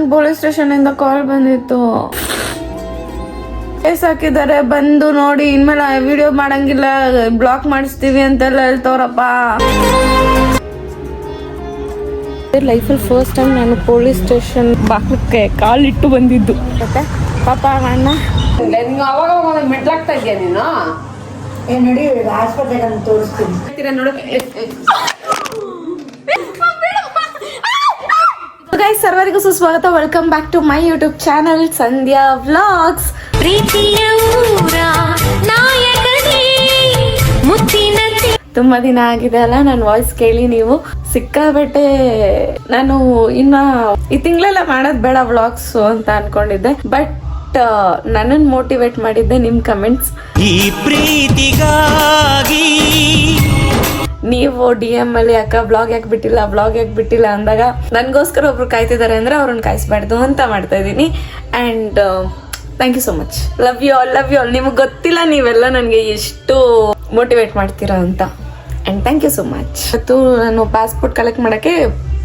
ನಂಗೆ police station ಇಂದ ಕಾಲ್ ಬಂದಿತ್ತು. ಕೇಸ್ ಹಾಕಿದ್ದಾರೆ, ಬಂದು ನೋಡಿ ಇನ್ಮೇಲೆ ವಿಡಿಯೋ ಮಾಡಂಗಿಲ್ಲ, ಬ್ಲಾಕ್ ಮಾಡಿಸ್ತೀವಿ ಅಂತೆಲ್ಲ ಹೇಳ್ತವ್ರಪ್ಪ. ಲೈಫಲ್ಲಿ ಫಸ್ಟ್ ಟೈಮ್ ನಾನು ಪೊಲೀಸ್ ಸ್ಟೇಷನ್ ಬಾಕ್ಲಕ್ಕೆ ಕಾಲಿಟ್ಟು ಬಂದಿದ್ದು. ಮತ್ತೆ ಪಾಪ ಅಣ್ಣ ಅವಾಗ ಮೆಟ್ಲಾಗ್ತಾ ಇದೆಯಾ ನೀನು? ನೋಡಿ ಆಸ್ಪತ್ರೆಗೆ ಅಂತ ತೋರಿಸ್ತೀನಿ ನೋಡಕ್ಕೆ. ಗೈಸ್, ಸರ್ವರಿಗೂ ಸುಸ್ವಾಗತ. Welcome back to my YouTube channel Sandhya vlogs. ತುಂಬಾ ದಿನ ಆಗಿದೆ ಅಲ್ಲ ನನ್ನ ವಾಯ್ಸ್ ಕೇಳಿ. ನೀವು ಸಿಕ್ಕಾಬಟ್ಟೆ ನಾನು ಇನ್ನ ಈ ತಿಂಗಳೆಲ್ಲ ಮಾಡೋದ್ ಬೇಡ ವ್ಲಾಗ್ಸ್ ಅಂತ ಅನ್ಕೊಂಡಿದ್ದೆ. ಬಟ್ ನನ್ನನ್ನು ಮೋಟಿವೇಟ್ ಮಾಡಿದ್ದೆ ನಿಮ್ ಕಮೆಂಟ್ಸ್. ಈ ಪ್ರೀತಿಗಾಗಿ ನೀವು DM ಅಲ್ಲಿ ಅಕ್ಕ ಬ್ಲಾಗ್ ಯಾಕೆ ಬಿಟ್ಟಿಲ್ಲ ಅಂದಾಗ ನನ್ಗೋಸ್ಕರ ಒಬ್ರು ಕಾಯ್ತಿದ್ದಾರೆ ಅಂದ್ರೆ ಅವ್ರನ್ನ ಕಾಯಿಸ್ಬಾರ್ದು ಅಂತ ಮಾಡ್ತಾ ಇದ್ದೀನಿ. And thank you so much. Love you all. ನಿಮಗೆ ಗೊತ್ತಿಲ್ಲ ನೀವೆಲ್ಲ ನನಗೆ ಎಷ್ಟು ಮೋಟಿವೇಟ್ ಮಾಡ್ತೀರಾ ಅಂತ. And thank you so much. ಇವತ್ತು ನಾನು ಪಾಸ್ಪೋರ್ಟ್ ಕಲೆಕ್ಟ್ ಮಾಡೋಕ್ಕೆ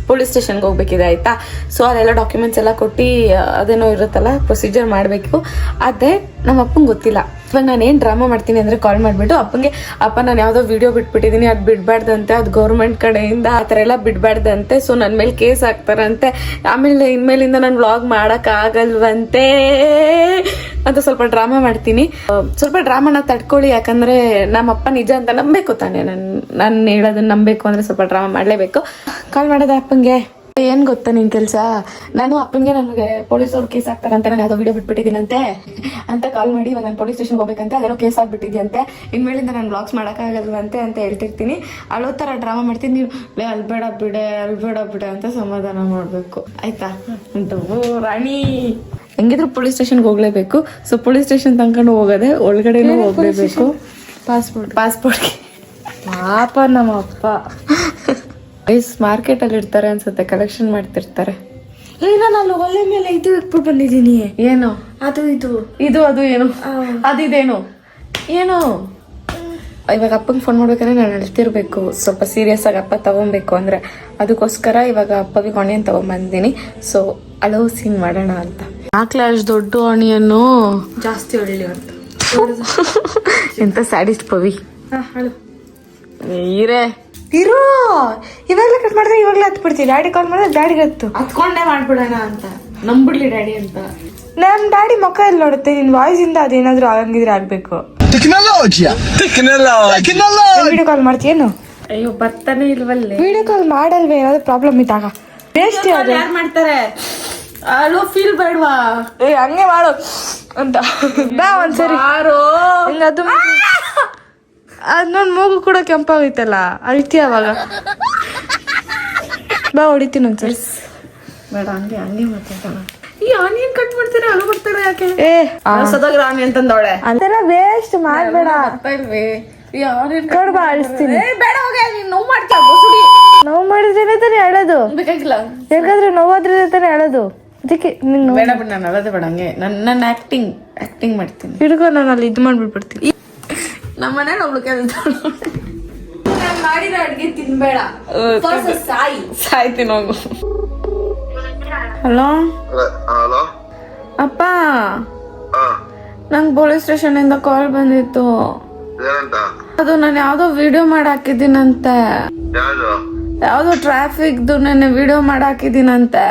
ಪೊಲೀಸ್ ಸ್ಟೇಷನ್ಗೆ ಹೋಗ್ಬೇಕಿದೆ, ಆಯ್ತಾ. ಸೊ ಅದೆಲ್ಲ ಡಾಕ್ಯುಮೆಂಟ್ಸ್ ಎಲ್ಲ ಕೊಟ್ಟು ಅದೇನೋ ಇರುತ್ತಲ್ಲ ಪ್ರೊಸೀಜರ್ ಮಾಡಬೇಕು. ಅದೇ ನಮ್ಮ ಅಪ್ಪಂಗೆ ಗೊತ್ತಿಲ್ಲ. ಇವಾಗ ನಾನು ಏನು ಡ್ರಾಮಾ ಮಾಡ್ತೀನಿ ಅಂದರೆ ಕಾಲ್ ಮಾಡಿಬಿಟ್ಟು ಅಪ್ಪಂಗೆ, ಅಪ್ಪ ನಾನು ಯಾವುದೋ ವಿಡಿಯೋ ಬಿಟ್ಬಿಟ್ಟಿದ್ದೀನಿ, ಅದು ಬಿಡಬಾರ್ದಂತೆ, ಅದು ಗೌರ್ಮೆಂಟ್ ಕಡೆಯಿಂದ ಆ ಥರ ಎಲ್ಲ ಬಿಡಬಾರ್ದಂತೆ, ಸೊ ನನ್ನ ಮೇಲೆ ಕೇಸ್ ಹಾಕ್ತಾರಂತೆ, ಆಮೇಲೆ ಇನ್ಮೇಲಿಂದ ನಾನು ವ್ಲಾಗ್ ಮಾಡೋಕ್ಕಾಗಲ್ವಂತೆ ಅಂತ ಸ್ವಲ್ಪ ಡ್ರಾಮಾ ಮಾಡ್ತೀನಿ. ಸ್ವಲ್ಪ ಡ್ರಾಮಾನ ತಡ್ಕೊಳ್ಳಿ, ಯಾಕಂದರೆ ನಮ್ಮಪ್ಪ ನಿಜ ಅಂತ ನಂಬಬೇಕು ತಾನೆ. ನಾನು ಹೇಳೋದನ್ನ ನಂಬಬೇಕು ಅಂದರೆ ಸ್ವಲ್ಪ ಡ್ರಾಮಾ ಮಾಡಲೇಬೇಕು. ಕಾಲ್ ಮಾಡೋದ ಅಪ್ಪಂಗೆ. ಏನ್ ಗೊತ್ತಾ ನಿನ್ ಕೆಲ್ಸ? ನಾನು ಅಪ್ಪನಿಗೆ ನನಗೆ ಪೊಲೀಸವ್ರು ಕೇಸ್ ಹಾಕ್ತಾರಂತೆ, ನಾನು ಯಾವುದೋ ವಿಡಿಯೋ ಬಿಟ್ಬಿಟ್ಟಿದ್ದೀನಂತೆ ಅಂತ ಕಾಲ್ ಮಾಡಿ, ಇವಾಗ ನಾನು ಪೊಲೀಸ್ ಸ್ಟೇಷನ್ ಹೋಗ್ಬೇಕಂತೆ, ಅದೇನೋ ಕೇಸ್ ಆಗ್ಬಿಟ್ಟಿದ್ಯಂತೆ, ಇನ್ಮೇಲಿಂದ ನಾನು ಬ್ಲಾಗ್ಸ್ ಮಾಡೋಕ್ಕಾಗಲ್ವಂತೆ ಅಂತ ಹೇಳ್ತಿರ್ತೀನಿ. ಅಳೋ ಥರ ಡ್ರಾಮಾ ಮಾಡ್ತೀನಿ. ನೀವು ಅಲ್ಬೇಡ ಬಿಡೆ ಅಂತ ಸಮಾಧಾನ ಮಾಡಬೇಕು, ಆಯ್ತಾ. ರಾಣಿ ಹೆಂಗಿದ್ರು ಪೊಲೀಸ್ ಸ್ಟೇಷನ್ಗೆ ಹೋಗ್ಲೇಬೇಕು. ಸೊ ಪೊಲೀಸ್ ಸ್ಟೇಷನ್ ತನ್ಕೊಂಡು ಹೋಗೋದೆ, ಒಳಗಡೆನೂ ಹೋಗ್ಲೇಬೇಕು. ಪಾಸ್ಪೋರ್ಟ್ಗೆ ಪಾಪ ನಮ್ಮ ಅಪ್ಪ ಮಾರ್ಕೆಟ್ ಅಲ್ಲಿ ಇರ್ತಾರೆ ಅನ್ಸುತ್ತೆ, ಕಲೆಕ್ಷನ್ ಮಾಡ್ತಿರ್ತಾರೆ. ನಾನು ಒಲೆ ಮೇಲೆ ಇದು ಇಟ್ಬಿಟ್ಟು ಬಂದಿದ್ದೀನಿ. ಏನು ಅದು ಅದು ಏನು ಅದಿದೇನು ಏನು? ಇವಾಗ ಅಪ್ಪಂಗೆ ಫೋನ್ ಮಾಡ್ಬೇಕಂದ್ರೆ ನಾನು ಅಳ್ತಿರ್ಬೇಕು, ಸ್ವಲ್ಪ ಸೀರಿಯಸ್ ಆಗಿ ಅಪ್ಪ ತಗೊಬೇಕು ಅಂದ್ರೆ, ಅದಕ್ಕೋಸ್ಕರ ಇವಾಗ ಅಪ್ಪಗೆ ಆನಿಯನ್ ತಗೊಂಡ್ಬಂದಿದ್ದೀನಿ. ಸೊ ಅಳೋ ಸೀನ್ ಮಾಡೋಣ ಅಂತ. ಹಾಕ್ಲೆ ಅಷ್ಟು ದೊಡ್ಡ ಆನಿಯನ್ನು ಜಾಸ್ತಿ ಒಳ್ಳೆ ಅಂತ ಎಂತ ಸ್ಯಾಡಿಸ್ಟ್ ಪವಿ. ನೀರೇ ಇರೋ ಇವಾಗಲೇ ಕಟ್ ಮಾಡಿದ್ರೆ ಇವಾಗಲೇ ಹತ್ಬಿಡ್ತೀವಿ. ಡ್ಯಾಡಿ ಕಾಲ್ ಮಾಡಿದ್ರೆ ಡ್ಯಾಡಿಗೆ ಹತ್ಕೊಂಡೇ ಮಾಡ್ಬಿಡೋಣ ಅಂತ ನಂಬಿಡ್ಲಿ ಡ್ಯಾಡಿ ಅಂತ. ನಮ್ ಡ್ಯಾಡಿ ಮುಖ ಎಲ್ಲಿ ನೋಡುತ್ತೆ? ನಿನ್ ವಾಯ್ಸ್ ಇಂದ ಅದೇನಾದ್ರು ಆಗಂಗಿದ್ರೆ ಆಗ್ಬೇಕು. ವಿಡಿಯೋ ಕಾಲ್ ಮಾಡ್ತೀಯೇನು? ಅಯ್ಯೋ ಬರ್ತಾನೆ ಇಲ್ವಲ್ಲೇ. Video call ಮಾಡಲ್ವೇ? ಏನಾದ್ರು ಪ್ರಾಬ್ಲಮ್ ಇದ್ದಾಗ ಬೇಸ್ಟ್ ಯಾರು ಮಾಡ್ತಾರೆ? ಅಲೋ ಫೀಲ್ ಬೇಡವಾ? ಹಂಗೆ ಮಾಡು ಅಂತ ಬಾ ಒಂದ್ಸರಿ. ಅದು ಅದ್ ನೋಡ್ ಮೂಗು ಕೂಡ ಕೆಂಪಾಗೈತಲ್ಲ, ಅಳ್ತೀಯ ಅವಾಗ. ಬಾ ಹೊಡಿತೀನಿ ಒಂದ್ಸರಿ. ಬೇಡ ಹಂಗೆ ಮಾತಾಡೋಣ. ಈ ಆನಿಯನ್ ಕಟ್ ಮಾಡ್ತಾರೆ, ಅಳು ಬರ್ತಾರೆ ಯಾಕೆ? ಸದಾಗ್ರ ಆನಿಯನ್ ತಂದವಳೆ ಅಂತೆಲ್ಲ ವೇಸ್ಟ್ ಮಾಡ್ಬೇಡ. ಈ ಆನಿಯನ್ ಕಡ್ ಬಾ ಅಳಿಸ್ತೀನಿ. ಬೇಡ ಹೋಗಿ, ನೀನ್ ನೋವು ಮಾಡ್ತೀಯ ಬಸುಡಿ. ನೋವು ಮಾಡಿದ್ರೆ ತಾನೇ ಹೇಳೋದು, ಬೇಕಾಗಿಲ್ಲ. ಯಾಕಂದ್ರೆ ನೋವಾದ್ರೆ ತಾನೇ ಹೇಳೋದು. ಅದಕ್ಕೆ ಬೇಡ ಬಿಡ, ನಾನು ಅಳೋದೇ ಬೇಡ. ಹಂಗೆ ನನ್ನ ಆಕ್ಟಿಂಗ್ ಮಾಡ್ತೀನಿ. ಹಿಡ್ಕೊ, ನಾನು ಅಲ್ಲಿ ಇದು ಮಾಡ್ಬಿಡ್ತೀನಿ. ನಮ್ಮ ಮನೇಲಿ ಒಬ್ಳು ಕೆಲಸ ಮಾಡಿರೋ ಅಡ್ಗೆ ತಿನ್ಬೇಡ, ಸಾಯ್ತೀನಿ ಹೋಗು. ಹಲೋ ಅಪ್ಪ, ನಂಗೆ ಪೊಲೀಸ್ ಸ್ಟೇಷನ್ ಇಂದ ಕಾಲ್ ಬಂದಿತ್ತು. ಅದು ನಾನು ಯಾವ್ದೋ ವಿಡಿಯೋ ಮಾಡಿ ಹಾಕಿದ್ದೀನಂತೆ, ಯಾವ್ದೋ ಟ್ರಾಫಿಕ್ದು ನೆನ್ನೆ ವಿಡಿಯೋ ಮಾಡಿ ಹಾಕಿದ್ದೀನಂತೆ.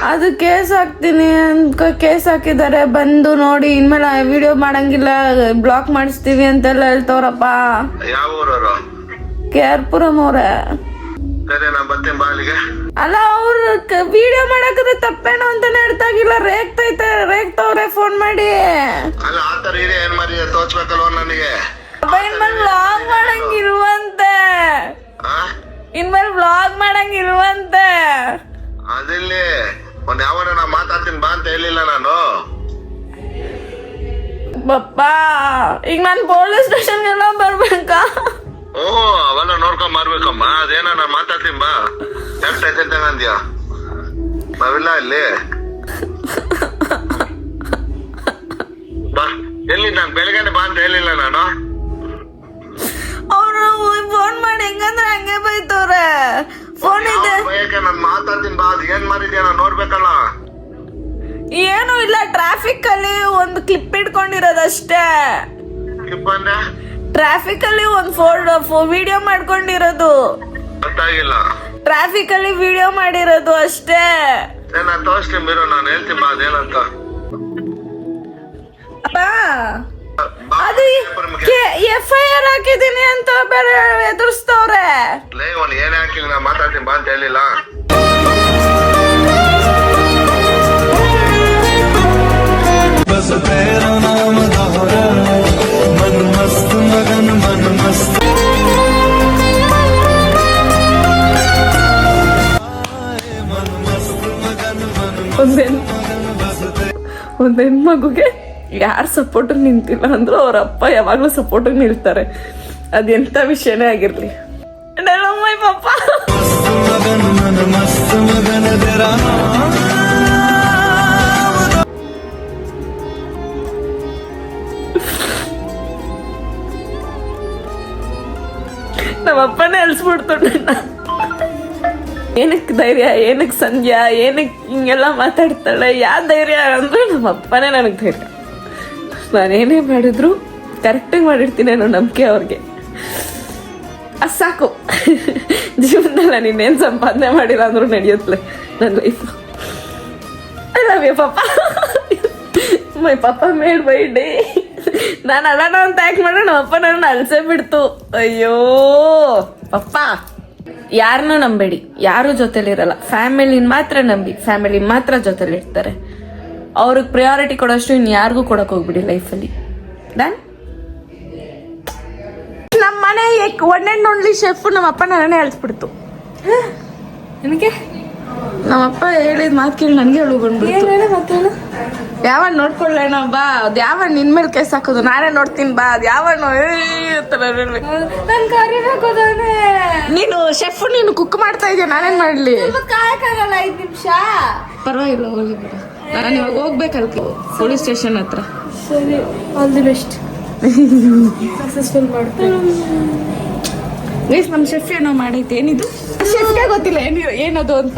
ಅದು ಕೇಸ್ ಹಾಕ್ತೀನಿ ಅಂತ ಕೇಸ್ ಹಾಕಿದ್ದಾರೆ, ಬಂದು ನೋಡಿ ಇನ್ಮೇಲೆ ವಿಡಿಯೋ ಮಾಡಂಗಿಲ್ಲ, ಬ್ಲಾಕ್ ಮಾಡಿಸ್ತೀವಿ ಅಂತೆಲ್ಲ ಹೇಳ್ತವ್ರಪ್ಪ. KR-ಪುರಂ ಅವ್ರೆ. ಅಲ್ಲ, ಅವ್ರ ವಿಡಿಯೋ ಮಾಡಾಕದ ತಪ್ಪೇನೋ ಅಂತಾನೆ ಹೇಳ್ತಾಗಿಲ್ಲ, ರೇಗ್ತವ್ರೆ ಫೋನ್ ಮಾಡಿ. ಇನ್ಮೇಲೆ ವ್ಲಾಗ್ ಮಾಡಂಗಿಲ್ವಂತೆ. ಅದಿಲ್ಲಿ ಒಂದ್ ಯಾವಾಗ ನಾ ಮಾತಾಡ್ತೀನಿ ಬಾ ಅಂತ ಹೇಳಿಲ್ಲ ನಾನು. ಬಪ್ಪ ಈಗ ನಾನು ಪೊಲೀಸ್ ಸ್ಟೇಷನ್ಗೆಲ್ಲ ಬರ್ಬೇಕಾ? ಅವೆಲ್ಲ ನೋಡ್ಕೊಂಡ್ ಮಾಡ್ಬೇಕಮ್ಮ. ಅದೇನ ನಾ ಮಾತಾಡ್ತೀನಿ ಬಾ. ಯಾಕೆ ಅಂದ್ಯ? ನಾವಿಲ್ಲ ಇಲ್ಲಿ ಬಾ. ಎಲ್ಲಿ ನಾನು ಬೆಳಗ್ಗೆ ಬಾ ಅಂತ ಹೇಳಿಲ್ಲ ನಾನು. ಅವ್ರು ಫೋನ್ ಮಾಡಿ ಹೆಂಗಂದ್ರೆ ಹಂಗೆ ಬೈತವ್ರೆ. ಫೋನ್ ಇದೆ ಯಾಕೆ ನಾನ್ ಮಾತಾಡ್ತೀನಿ ಬಾ, ಅದ್ ಏನ್ ಮಾಡಿದ್ಯಾ ನಾನ್ ನೋಡ್ಬೇಕಲ್ಲ. ಏನು ಇಲ್ಲ, ಟ್ರಾಫಿಕ್ ಅಲ್ಲಿ ಒಂದು ಕ್ಲಿಪ್ ಇಟ್ಕೊಂಡಿರೋದಷ್ಟೇ. ಕ್ಲಿಪ್ ಅಂದ್ರೆ ಟ್ರಾಫಿಕ್ ಅಲ್ಲಿ ಒಂದು ವಿಡಿಯೋ ಮಾಡ್ಕೊಂಡಿರೋದು. ಗೊತ್ತಾಗಿಲ್ಲ. ಟ್ರಾಫಿಕ್ ಅಲ್ಲಿ ವಿಡಿಯೋ ಮಾಡಿರೋದು ಅಷ್ಟೇ. ನಾನ್ ತೋರಿಸ್ತೀನಿ ಬಿಡು, ನಾನು ಹೇಳ್ತೀನಿ ಬಾ ಅದೇನಂತ. ಬಾ. ಅದು FIR ಹಾಕಿದೀನಿ ಅಂತ ಬೇರೆ ಎದುರಿಸ್ತವ್ರೆ. ಅವ್ನು ಏನೇ ಹಾಕಿಲ್ಲ ನಾ ಮಾತಾಡ್ತೀನಿ ಬಾ ಅಂತ ಹೇಳಿಲ್ಲ. बस तेरा नाम दोहरा मन मस्त मगन मन मस्त मन मस्त मगन मन ಒಂದ್ ಹೆಣ್ಮಗುಗೆ ಯಾರು ಸಪೋರ್ಟ್ ನಿಂತಿಲ್ಲ ಅಂದ್ರೂ ಅವ್ರ ಅಪ್ಪ ಯಾವಾಗ್ಲೂ ಸಪೋರ್ಟ್ ನಿಲ್ತಾರೆ. ಅದೆಂತ ವಿಷಯನೇ ಆಗಿರ್ಲಿ. ಪಾಪ मगन मन मस्त मगन तेरा ನಮ್ಮಪ್ಪನೇ ಅಲ್ಸ್ಬಿಡ್ತು. ಏನಕ್ಕೆ ಧೈರ್ಯ, ಏನಕ್ಕೆ ಸಂಧ್ಯಾ, ಏನಕ್ಕೆ ಹಿಂಗೆಲ್ಲ ಮಾತಾಡ್ತಾಳೆ, ಯಾವ ಧೈರ್ಯ ಅಂದ್ರೆ ನಮ್ಮಪ್ಪನೇ ನನಗೆ ಧೈರ್ಯ. ನಾನೇನೇ ಮಾಡಿದ್ರು ಕರೆಕ್ಟಾಗಿ ಮಾಡಿರ್ತೀನಿ ಅನ್ನೋ ನಂಬಿಕೆ ಅವ್ರಿಗೆ. ಅದು ಸಾಕು. ಜೀವನದಲ್ಲಿ ನಾನು ಇನ್ನೇನು ಸಂಪಾದನೆ ಮಾಡಿಲ್ಲ ಅಂದ್ರೂ ನಡೆಯುತ್ತಲೆ ನನ್ನ ಲೈಫ್. ಐ ಲವ್ ಯು ಪಾಪ. ಮೈ ಪಾಪ ಮೇಡ್ ಬೈ ಡೇ. ನಾನು ಅಳೋಣ ಅಂತ ಯಾಕೆ ಮಾಡೋಣ, ನಮ್ಮಪ್ಪ ನನ್ನ ಅಲ್ಸೇ ಬಿಡ್ತು. ಅಯ್ಯೋ ಪಪ್ಪ, ಯಾರನ್ನೂ ನಂಬೇಡಿ, ಯಾರು ಜೊತೆಲಿರಲ್ಲ. ಫ್ಯಾಮಿಲಿನ ಮಾತ್ರ ನಂಬಿ, ಫ್ಯಾಮಿಲಿ ಮಾತ್ರ ಜೊತೆಲಿರ್ತಾರೆ. ಅವ್ರಿಗೆ ಪ್ರಿಯಾರಿಟಿ ಕೊಡೋಷ್ಟು ಇನ್ನು ಯಾರಿಗೂ ಕೊಡಕ್ ಹೋಗ್ಬಿಡಿ ಲೈಫಲ್ಲಿ. ಡನ್. ನಮ್ಮ ಮನೆ ಒನ್ ಅಂಡ್ ಓನ್ಲಿ ಶೆಫ್ ನಮ್ಮಪ್ಪ ನನ್ನೇ ಅಳಿಸ್ಬಿಡ್ತು. ನನಗೆ ನಮ್ಮಪ್ಪ ಹೇಳಿದ ಮಾತು ಕೇಳಿ ನನಗೆ ಅಳು ಬಂದ್ಬಿಡ್ತು. ಯಾವ ನೋಡ್ಕೊಳ್ಳೋಣ ಬಾ, ಅದು ಯಾವ ನಿನ್ ಮೇಲೆ ಕೇಸ್ ಹಾಕೋದು, ನಾನೇ ನೋಡ್ತೀನಿ ಬಾ, ಅದು ಯಾವ ನೀನು ಶೆಫ್, ನೀನು ಕುಕ್ ಮಾಡ್ತಾ ಇದೀಯ, ನಾನೇನ್ ಮಾಡ್ಲಿ? ಕಾಯಕ್ಕಾಗಲ್ಲ 5 ನಿಮಿಷ. ಪರವಾಗಿಲ್ಲ, ಹೋಗಿ ಬಿಡ. ನಾನು ಇವಾಗ ಹೋಗ್ಬೇಕಲ್ಕ ಪೊಲೀಸ್ ಸ್ಟೇಷನ್ ಹತ್ರ. ಸರಿ, ಆಲ್ ದಿ ಬೆಸ್ಟ್. ಸಕ್ಸಸ್ಫುಲ್ ಮಾಡ್ತೀನಿ. ಗೈಸ್, ನಮ್ಮ ಶೆಫ್ ಏನೋ ಮಾಡೈತೆ. ಏನಿದು ಶೆಫ್ಗೆ ಗೊತ್ತಿಲ್ಲ ಏನದು ಅಂತ.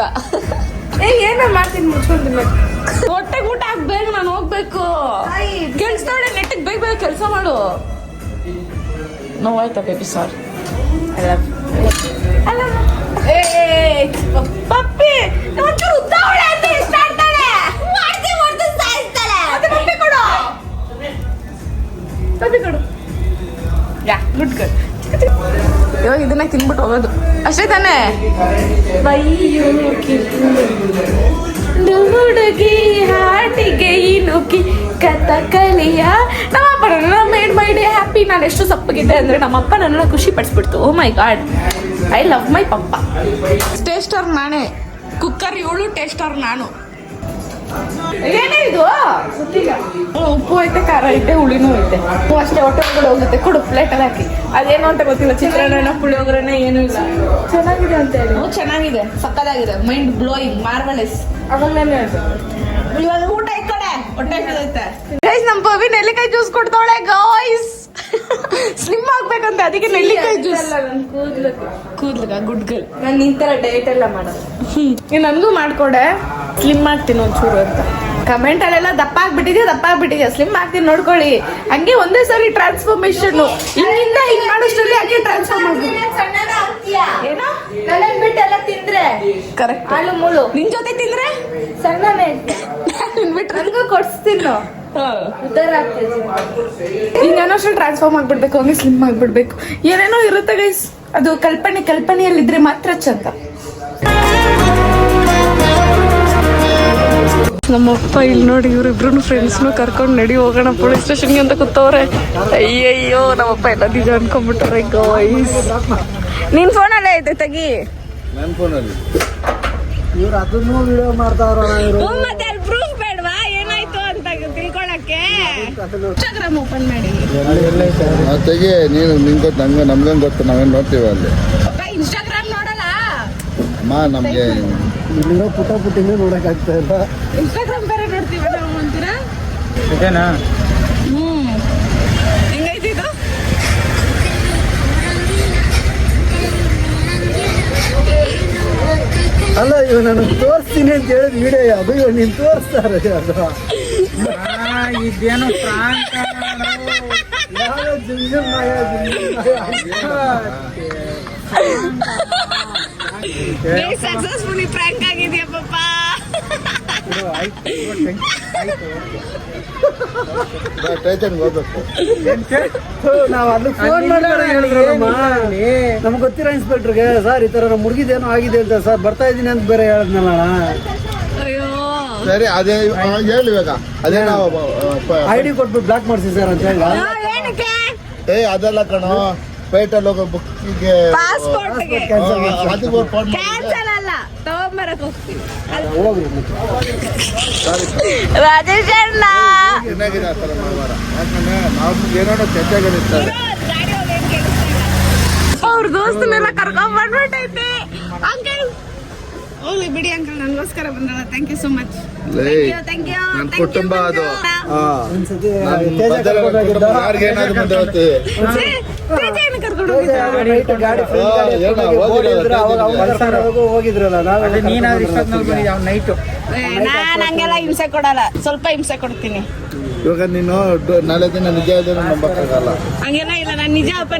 ಏನೋ ಮಾಡ್ತೀನಿ, ಮುಚ್ಕೊಂಡಿಲ್ಲ. ಹೊಟ್ಟೆಗೆ ಊಟ ಹಾಕ್ಬೇಕು, ನಾನು ಹೋಗ್ಬೇಕು. ಕೆಲ್ಸದೊಳೆ ನೆಟ್ಟಿಗೆ ಬೇಗ ಬೇಗ ಕೆಲಸ ಮಾಡು. ನೋವಾಯ್ತಾ ಬೇಬಿ? ಸಾರಿ. ಪಪ್ಪಿ ಒಂಚೂರು ಉದ್ದಾವಳೆ ಅಂತ ಇಷ್ಟ ಆಗ್ತಾಳೆ. ಪಪ್ಪಿ ಕೊಡು, ಪಪ್ಪಿ ಕೊಡು. ಯಾ, ಗುಡ್ ಗರ್ಲ್. ಇವಾಗ ಇದನ್ನ ತಿನ್ಬಿಟ್ಟು ಹೋಗೋದು ಅಷ್ಟೇ ತಾನೇ. ಹುಡುಗಿ ಹಾಟಿಗೆ ಇನುಕಿ ಕಥಕಳಿಯ. ನಮ್ಮಪ್ಪ ನನ್ನ ಮೇಡ್ ಮೈ ಡೇ ಹ್ಯಾಪಿ. ನಾನು ಎಷ್ಟು ಸಪ್ಪಗಿದ್ದೆ ಅಂದ್ರೆ ನಮ್ಮಪ್ಪ ನನ್ನ ಖುಷಿ ಪಡಿಸ್ಬಿಡ್ತು. ಓ ಮೈ ಗಾಡ್, ಐ ಲವ್ ಮೈ ಪಪ್ಪ. ಟೇಸ್ಟರ್ ನಾನೇ, ಕುಕ್ಕರ್ ಇವಳು, ಟೇಸ್ಟರ್ ನಾನು. ಏನೇ ಇದು? ಉಪ್ಪು ಐತೆ, ಖಾರ ಐತೆ, ಹುಳಿನೂ ಐತೆ. ಅಷ್ಟೇ, ಹೊಟ್ಟೆ ಒಳಗಡೆ ಹೋಗುತ್ತೆ. ಕೊಡು ಪ್ಲೇಟಲ್ಲಿ ಹಾಕಿ. ಅದೇನು ಅಂತ ಗೊತ್ತಿಲ್ಲ, ಚಿತ್ರಾನ್ನ, ಪುಳಿಯೋಗರೆನೆ ಏನೂ ಇಲ್ಲ. ಚೆನ್ನಾಗಿದೆ ಅಂತ ಹೇಳಿ. ಚೆನ್ನಾಗಿದೆ, ಸಕ್ಕದಾಗಿದೆ, ಮೈಂಡ್ ಬ್ಲೋಯಿಂಗ್, ಮಾರ್ವಲೆಸ್. ಅವಾಗಲೇ ಇವಾಗ ಊಟ ಈ ಕಡೆ ಹೊಟ್ಟೆ ಐತೆ. ಗೈಸ್, ನಮ್ಮ ಪವಿ ನೆಲ್ಲಿಕಾಯಿ ಜ್ಯೂಸ್ ಕೊಡ್ತಾವಳೆ ಗಾಯ್ಸ್. ಸ್ಲಿಮ್ ಆಗ್ಬೇಕಂತ, ಅದಕ್ಕೆ ನೆಲ್ಲಿಕಾಯಿ ಜ್ಯೂಸ್. ಕೂದ್ಲಗ good girl. ನಾನು ಈ ತರ ಡಯಟ್ ಎಲ್ಲ ಮಾಡೋದು. ನನಗೂ ಮಾಡ್ಕೊಡೆ, ಸ್ಲಿಮ್ ಆಗ್ತೀನಿ ಒಂಚೂರು ಅಂತ. ಕಮೆಂಟ್ ಅಲ್ಲೆಲ್ಲ ದಪ್ಪ ಆಗ್ಬಿಟ್ಟಿದ್ಯಾ ಸ್ಲಿಮ್ ಆಗ್ತೀನಿ ನೋಡ್ಕೊಳ್ಳಿ. ಹಂಗೆ ಒಂದೇ ಸರಿ ಟ್ರಾನ್ಸ್ಫಾರ್ಮೇಶನ್. ಹಿಂಗಿಂದ ಹಿಂಗ್ ಮಾಡೋಷ್ಟರಲ್ಲಿ ಹಂಗೆ ಟ್ರಾನ್ಸ್ಫಾರ್ಮ್ ಆಗ್ಬಿಟ್ಟು ಏನೋ ಬಿಟ್ಟೆಲ್ಲ ತಿಂದ್ರೆ ಕರೆಕ್ಟ್. ಹಾಲು ಮೂಳು ನಿನ್ ಜೊತೆ ತಿಂದ್ರೆ ಸಣ್ಣನೇ ಬಿಟ್ಟು ನನಗೂ ಕೊಡ್ಸ್ತೀನಿ. ಹಿಂಗೇನೋಷ್ಟು ಟ್ರಾನ್ಸ್ಫಾರ್ಮ್ ಆಗ್ಬಿಡ್ಬೇಕು, ಹಂಗೆ ಸ್ಲಿಮ್ ಆಗ್ಬಿಡ್ಬೇಕು. ಏನೇನೋ ಇರುತ್ತೆ ಗೈಸ್, ಅದು ಕಲ್ಪನೆಯಲ್ಲಿದ್ರೆ ಮಾತ್ರ ಚಂದ. ನಮ್ಮಪ್ಪ ಇಲ್ಲಿ ನೋಡಿ, ಇವರಿಬ್ರು ಫ್ರೆಂಡ್ಸ್ನು ಕರ್ಕೊಂಡು ನಡಿ ಹೋಗೋಣ ಪೊಲೀಸ್ ಸ್ಟೇಷನ್ಗೆ ಅಂತ ಕೂತವ್ರೆ. ಅಯ್ಯಯ್ಯೋ, ನಮ್ಮಪ್ಪ ಎಲ್ಲ ನಿಜ ಅನ್ಕೊಂಡ್ಬಿಟ್ಟವ್ರೆ ಗಾಯ್ಸ್. ನಿನ್ ಫೋನಲ್ಲೇ ಐತೆ, ತೆಗಿ. ನನ್ನ ಫೋನಲ್ಲಿ ಇವ್ರು ಅದನ್ನು ವಿಡಿಯೋ ಮಾಡ್ತಾವ್ರ. ಮತ್ತೆ ಅಲ್ಲಿ ಪ್ರೂಫ್ ಬೇಡವಾ ಏನಾಯ್ತು ಅಂತ ತಿಳ್ಕೊಳಕ್ಕೆ? ಇನ್ಸ್ಟಾಗ್ರಾಮ್ ಓಪನ್ ಮಾಡಿ ತೆಗಿ ನೀನು. ನಿಂಗೆ ಗೊತ್ತು, ನಮ್ಗಂಗೆ ಗೊತ್ತು, ನಾವೇನು ನೋಡ್ತೀವಿ ಅಲ್ಲಿ. ಇನ್ಸ್ಟಾಗ್ರಾಮ್ ನೋಡಲ್ಲ ಅಮ್ಮ, ನಮಗೆ ಇಲ್ಲಿರೋ ಪುಟ್ಟಿನೇ ನೋಡೋಕ್ಕಾಗ್ತಾ ಇಲ್ಲ. ಇನ್ಸ್ಟಾಗ್ರಾಮ್ ಬೇರೆ ನೋಡ್ತೀವಿ ನಾವು ಅಂತೀರಾ? ಹೆಂಗೈತಿ ಇದು? ಅಲ್ಲ ಇವ್ ನನಗೆ ತೋರಿಸ್ತೀನಿ ಅಂತ ಹೇಳಿದ್ ವಿಡಿಯೋ ಅದು ಇವ್ ನೀನ್ ತೋರಿಸ್ತಾರೆ ಅದು ಇದೇನೋ ಪ್ರಾಂಕ್ ಸಕ್ಸಸ್ಫುಲಿ ಪ್ರಾಂಕ್ ಆಗಿದೆಯಾ ಪಾಪ. ನಾವ್ ಅಲ್ಲಿ ಫೋನ್ ಮಾಡಿ ಹೇಳಿದ್ರಮ್ಮ ನಮ್ಗೆ ಗೊತ್ತಿರೋ ಇನ್ಸ್ಪೆಕ್ಟರ್ಗೆ ಸರ್ ಈ ತರ ನಮ್ಮ ಹುಡುಗಿದೇನೋ ಆಗಿದೆ ಅಂತ ಸರ್ ಬರ್ತಾ ಇದೀನಿ ಅಂತ ಬೇರೆ ಹೇಳಿದ್ನಲ್ಲ ಸರಿ ಅದೇ ಹೇಳಿ ಇವಾಗ ಅದೇ ನಾವು ಐಡಿ ಕೊಟ್ಬಿಟ್ಟು ಬ್ಲಾಕ್ ಮಾಡಿಸಿ ಸರ್ ಅಂತ ಹೇಳಿ ಅದೆಲ್ಲ ಕಣೋ ಪೇಟಲ್ಲಿ ಹೋಗೋ ಬುಕ್ಕಿಗೆ ಅದಕ್ಕೆ ಫೋನ್ ರಾಜೇಶ್ ಅಣ್ಣ ಚೆನ್ನಾಗಿದೆ ಆ ಥರ ವ್ಯವಹಾರ. ಯಾಕಂದ್ರೆ ನಾವು ಏನೋ ಚರ್ಚೆಗಳಿರ್ತಾರೆ. ಅವ್ರ ದೋಸ್ತನೆಲ್ಲ ಕರ್ಕೊಂಡ್ ಬಂದ್ಬಿಟ್ಟೈತೆ. ಅಂಕಲ್ ಹೋಗ್ಲಿ ಬಿಡಿ ಅಂಕಲ್, ನನಗೋಸ್ಕರ ಬಂದಲ್ಲ. Thank you so much. ನನ್ನ ಕುಟುಂಬ ಅದು ಒಂದ್ಸತಿ ಯಾರಿಗೇನಾದ್ರು ಮುಂದೆ ಗಾಡಿ ಹೋಗಿದ್ರಲ್ಲ ನೈಟು ನಂಗೆಲ್ಲ ಹಿಂಸೆ ಕೊಡಲ್ಲ, ಸ್ವಲ್ಪ ಹಿಂಸೆ ಕೊಡ್ತೀನಿ. ಇವಾಗ ನೀನು ನಾಳೆ ದಿನ ನಿಜ ಇದ್ರೆ ನಂಬಕ್ಕಾಗಲ್ಲ. ಹಂಗೆಲ್ಲ ಇಲ್ಲ, ನಾನು ನಿಜ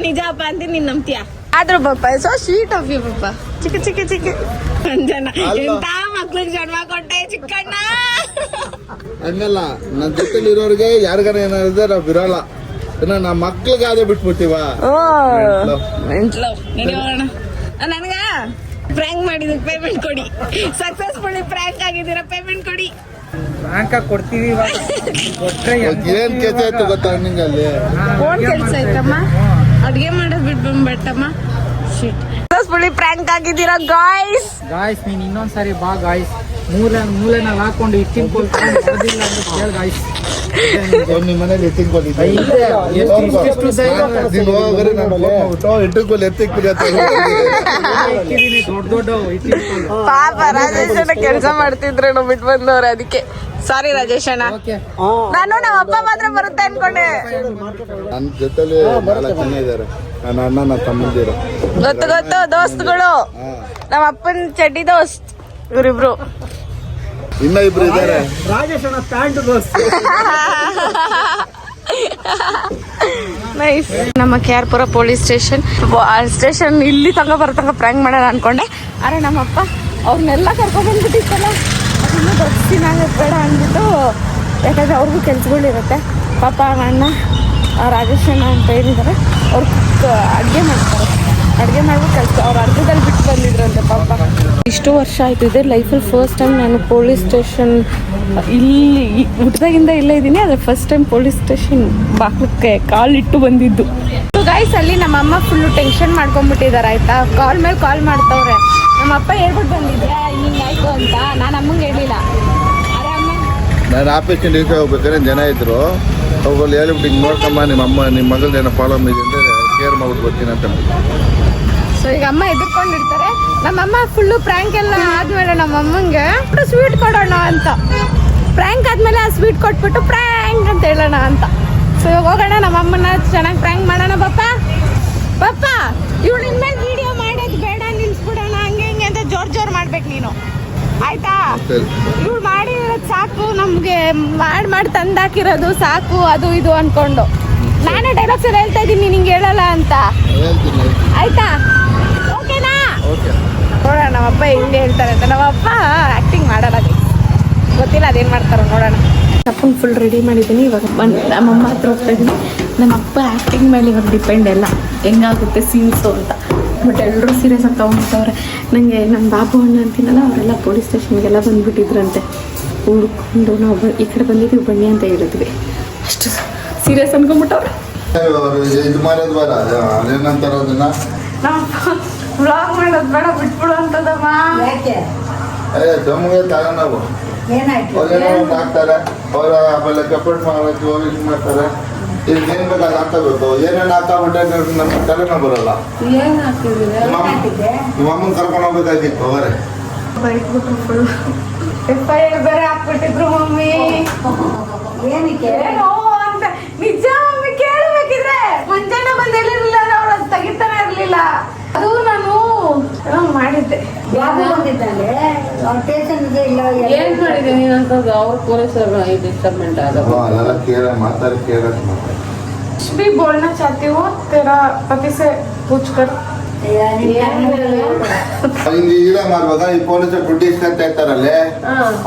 ಅಪ್ಪ ಅಂತೀನಿ, ನೀನ್ ನಂಬ್ತೀಯ. ಆದ್ರೂ ಪಾಪ ಸೊ ಸ್ವೀಟ್ ಆಫ್ ಯು ಪಾಪ. ಚಿಕ್ಕ ಅಂಜನ ಎಂತ ಮಕ್ಳಿಗೆ ಜನ್ಮ ಕೊಟ್ಟೆ ಚಿಕ್ಕಣ್ಣ. ಹಂಗಲ್ಲ, ನನ್ನ ಜೊತೆಲಿ ಇರೋರಿಗೆ ಯಾರಿಗಾರ ಏನಾದ್ರೆ ನಾವು ಬಿರಲ್ಲ. ನಮ್ಮ ಮಕ್ಳಿಗೆ ಅದೇ ಬಿಟ್ಬಿಟ್ಟಿವ. ನನಗ ಪ್ರ್ಯಾಂಕ್ ಮಾಡಿದಕ್ಕೆ ಪೇಮೆಂಟ್ ಕೊಡಿ. ಸಕ್ಸಸ್ಫುಲಿ ಪ್ರ್ಯಾಂಕ್ ಆಗಿದ್ದೀರಾ, ಪೇಮೆಂಟ್ ಕೊಡಿ. ಕೊಡ್ತೀವಿ. ಏನ್ ಕೆಲಸ ಆಯ್ತು ಗೊತ್ತಾ ನಿಂಗೆ ಅಲ್ಲಿ? ಫೋನ್ ಕೆಲಸ ಆಯ್ತಮ್ಮ, ಅಡ್ಗೆ ಮಾಡೋದು ಬಿಟ್ಟು ಬಂದ್ಬಿಟ್ಟಮ್ಮ. ಸಕ್ಸಸ್ಫುಲಿ ಪ್ರ್ಯಾಂಕ್ ಆಗಿದ್ದೀರಾ ಗಾಯ್ಸ್. ನೀನ್ ಇನ್ನೊಂದ್ಸರಿ ಬಾ ಗಾಯ್ಸ್, ಮೂಲೆನಲ್ಲಿ ಹಾಕೊಂಡು ಇಟ್ಟಿನ ಕೊಡ್ತಿಲ್ಲ ಅಂತ ಕೇಳ ಗಾಯ್ಸ್. ನಿಮ್ಮ ಮನೇಲಿ ಎತ್ತಿಂಗ್ ಪಾಪ ರಾಜೇಶ್ ಅಣ್ಣ ಕೆಲಸ ಮಾಡ್ತಿದ್ರು ಬಿಟ್ಟು ಬಂದವ್ರೆ, ಅದಕ್ಕೆ ಸಾರಿ ರಾಜೇಶ್ ಅಣ್ಣ. ನಾನು ನಮ್ಮ ಅಪ್ಪ ಮಾತ್ರ ಬರುತ್ತೆ ಅನ್ಕೊಂಡೆ. ನನ್ನ ಜೊತೆಲಿ 4 ಜನ ಇದಾರೆ, ನನ್ನ ಅಣ್ಣ ನನ್ನ ತಮ್ಮಂದಿರು. ಗೊತ್ತು ದೋಸ್ತಗಳು, ನಮ್ಮ ಅಪ್ಪನ ಚಡ್ಡಿ ದೋಸ್ತ್ ಇವರಿಬ್ರು. ಇನ್ನ ಇಬ್ರು ಇದಾರೆ. ರಾಜೇಶ್ ಅಣ್ಣ ಪ್ಯಾಂಟ್ ದೋಸ್ತ್. ನೈಸ್. ನಮ್ಮ KR ಪುರ ಪೊಲೀಸ್ ಸ್ಟೇಷನ್ ಇಲ್ಲಿ ತನಕ ಬರ್ತಂಗ ಪ್ರ್ಯಾಂಕ್ ಮಾಡೋಣ ಅನ್ಕೊಂಡೆ. ಆದ್ರೆ ನಮ್ಮಪ್ಪ ಅವ್ರನ್ನೆಲ್ಲ ಕರ್ಕೊಂಡ್ಬಂದ್ಬಿಟ್ಟಿತ್ತಲ್ಲ, ಅದನ್ನು ದೊಡ್ಡ ಬೇಡ ಅಂದ್ಬಿಟ್ಟು, ಯಾಕಂದ್ರೆ ಅವ್ರಿಗೂ ಕೆಲ್ಸಗಳಿರುತ್ತೆ. ಪಾಪ ಅಣ್ಣ ರಾಜೇಶ್ ಅಣ್ಣ ಅಂತ ಏನಿದ್ದಾರೆ, ಅವ್ರು ಅಡುಗೆ ಮಾಡ್ತಾರೆ. ಅಡುಗೆ ಮಾಡ್ಬಿಟ್ಟು ಕೆಲಸ ಅವ್ರು ಅರ್ಧದಲ್ಲಿ ಬಿಟ್ಟು ಬಂದಿದ್ರಂತೆ ಪಾಪ. ಇಷ್ಟು ವರ್ಷ ಆಯ್ತು, ಇದೆ ಲೈಫಲ್ಲಿ ಫಸ್ಟ್ ಟೈಮ್ ನಾನು ಪೊಲೀಸ್ ಸ್ಟೇಷನ್ ಇಲ್ಲಿ ಹುಟ್ಟಿದಾಗಿಂದ ಇಲ್ಲೇ ಇದ್ದೀನಿ. ಆದರೆ ಫಸ್ಟ್ ಟೈಮ್ ಪೊಲೀಸ್ ಸ್ಟೇಷನ್ ಬಾಕ್ಲಕ್ಕೆ ಕಾಲಿಟ್ಟು ಬಂದಿದ್ದು. ಗೈಸ್ ಅಲ್ಲಿ ನಮ್ಮಮ್ಮ ಫುಲ್ಲು ಟೆನ್ಷನ್ ಮಾಡ್ಕೊಂಡ್ಬಿಟ್ಟಿದ್ದಾರೆ ಆಯ್ತಾ. ಕಾಲ್ ಮೇಲೆ ಕಾಲ್ ಮಾಡ್ತವ್ರೆ. ನಮ್ಮಪ್ಪ ಹೇಳ್ಬಿಟ್ಟು ಬಂದಿದ್ಯಾ ಹಿಂಗಾಯ್ತು ಅಂತ, ನಾನು ಅಮ್ಮಂಗೆ ಹೇಳಿಲ್ಲ. ಅರೆ ಅಮ್ಮ, ನಾನು ಆಫೀಸಿಂದ ದಿವಸ ಹೋಗ್ಬೇಕಾದ್ರೆ ಜನ ಇದ್ರು, ಅವುಗಳು ಹೇಳ್ಬಿಟ್ಟು ಹಿಂಗೆ ನೋಡ್ಕಮ್ಮ ನಿಮ್ಮ ಮಗಳದೇನೋ ಪ್ರಾಬ್ಲಮ್ ಇದೆ ಅಂದರೆ ಕೇರ್ ಮಾಡ್ಬಿಟ್ಟು ಬರ್ತೀನಿ ಅಂತ. ಸೊ ಈಗ ಅಮ್ಮ ಎದುರ್ಕೊಂಡಿರ್ತಾರೆ. ನಮ್ಮಮ್ಮ ಫುಲ್ಲು ಪ್ರ್ಯಾಂಕ್ ಎಲ್ಲ ಆದ್ಮೇಲೆ ನಮ್ಮಮ್ಮಂಗೆ ಸ್ವೀಟ್ ಕೊಡೋಣ ಅಂತ, ಪ್ರ್ಯಾಂಕ್ ಆದ್ಮೇಲೆ ಆ ಸ್ವೀಟ್ ಕೊಟ್ಬಿಟ್ಟು ಪ್ರ್ಯಾಂಕ್ ಅಂತ ಹೇಳೋಣ ಅಂತ. ಸೊ ಇವಾಗ ಹೋಗೋಣ, ನಮ್ಮಮ್ಮನ ಚೆನ್ನಾಗಿ ಪ್ರ್ಯಾಂಕ್ ಮಾಡೋಣ. ಪಪ್ಪ ಇವಳು ಇನ್ಮೇಲೆ ವಿಡಿಯೋ ಮಾಡೋದು ಬೇಡ, ನಿಲ್ಸ್ಬಿಡೋಣ, ಹಂಗೆ ಹಿಂಗೆ ಅಂತ ಜೋರ್ ಮಾಡ್ಬೇಕು ನೀನು, ಆಯ್ತಾ? ಇವಳು ಮಾಡಿರೋದು ಸಾಕು, ನಮ್ಗೆ ಮಾಡಿ ತಂದಾಕಿರೋದು ಸಾಕು, ಅದು ಇದು ಅನ್ಕೊಂಡು. ನಾನೇ ಡೈಲಾಗ್ಸ್ ಎಲ್ಲ ಹೇಳ್ತಾ ಇದ್ದೀನಿ, ನಿಂಗೆ ಹೇಳಲ್ಲ ಅಂತ, ಆಯ್ತಾ? ಓಕೆನಾ? ನೋಡೋಣ ನಮ್ಮಪ್ಪ ಹೆಂಗೆ ಹೇಳ್ತಾರೆ ಅಂತ. ನಮ್ಮಪ್ಪ ಆ್ಯಕ್ಟಿಂಗ್ ಮಾಡಲ್ಲ, ಗೊತ್ತಿಲ್ಲ ಅದೇನು ಮಾಡ್ತಾರೋ, ನೋಡೋಣ. ಅಪ್ಪನ ಫುಲ್ ರೆಡಿ ಮಾಡಿದ್ದೀನಿ. ಇವಾಗ ನಮ್ಮಮ್ಮ ಹತ್ರ ಹೋಗ್ತಾ ಇದ್ದೀನಿ. ನಮ್ಮಪ್ಪ ಆ್ಯಕ್ಟಿಂಗ್ ಮೇಲೆ ಇವಾಗ ಡಿಪೆಂಡ್ ಎಲ್ಲ, ಹೆಂಗಾಗುತ್ತೆ ಸೀನ್ಸು ಅಂತ. ಬಟ್ ಎಲ್ಲರೂ ಸೀರಿಯಸ್ ಆಗಿ ತೊಗೊಂಡ್ಬಿಟ್ಟವ್ರೆ. ನನಗೆ ನಮ್ಮ ಬಾಬು ಅಣ್ಣ ಅಂತೀನಲ್ಲ, ಅವರೆಲ್ಲ ಪೊಲೀಸ್ ಸ್ಟೇಷನ್ಗೆಲ್ಲ ಬಂದುಬಿಟ್ಟಿದ್ರಂತೆ. ಹುಡ್ಕೊಂಡು ನಾವು ಈ ಕಡೆ ಬಂದಿದ್ದೀವಿ ಬನ್ನಿ ಅಂತ ಹೇಳಿದ್ವಿ. ಅಷ್ಟು ಸೀರಿಯಸ್ ಅನ್ಕೊಂಡ್ಬಿಟ್ಟವ್ರೆ. ಇದು ಮಾಡೋದು ಬೇಡ, ಅದೇನಂತಾರ ಅದನ್ನ ವ್ಲಾಗ್ ಮಾಡೋದು ಬೇಡ, ಬಿಟ್ಬಿಡು ಅಂತದಮ್ಮ. ಜಮ್ಗೆ ತಗೊಂಡು ನಾವು ಹಾಕ್ತಾರೆ, ಅವ್ರ ಆಮೇಲೆ ಕಪೇಟ್ ಮಾಡೋಕ್ಕೆ ಹೋಗಿ ಮಾಡ್ತಾರೆ. ಈಗ ಏನ್ ಬೇಕಾದ ಹಾಕಬೇಕು, ಏನೇನು ಹಾಕಬಿಟ್ಟೆ ನಮ್ಗೆ ತಲೆನ ಬರಲ್ಲ. ನಿಮ್ಮ ಅಮ್ಮನ ಕರ್ಕೊಂಡು ಹೋಗ್ಬೇಕಾಗಿತ್ತು ಅವರೇ. FIR ಬೇರೆ ಹಾಕ್ಬಿಟ್ಟಿದ್ರು ಮಮ್ಮಿ. ಏನಕ್ಕೆ ಅಂತ ನಿಜ ಮಮ್ಮಿ, ಕೇಳಬೇಕಿದ್ರೆ ಮಂಜಣ್ಣ ಬಂದು ಹೇಳಿರ್ಲಿಲ್ಲ, ಅವ್ರು ಅದು ತೆಗಿತಾನೆ ಇರ್ಲಿಲ್ಲ. ಅದು ನಾನು ಏನೋ ಮಾಡಿದ್ದೆ. ಏನ್ ಮಾಡಿದೆ ನೀನಂತದ್ದು? ಅವ್ರ ಪೊಲೀಸರು ಡಿಸ್ಟರ್ಬೆಂಟ್ ಆಗೋದು. ಅದೆಲ್ಲ ಕೇಳ ಮಾತಾಡಿ ಕೇಳಕ್ ಮಾತಾಡಿ. कुछ भी बोलना चाहती हो तेरा पति से पूछ कर. ಹಿಂಗೆ ಈಗ ಮಾಡುವಾಗ ಈ ಪೊಲೀಸರು ದುಡ್ಡು ಇಸ್ಕೊಂತ ಇರ್ತಾರಲ್ಲೇ,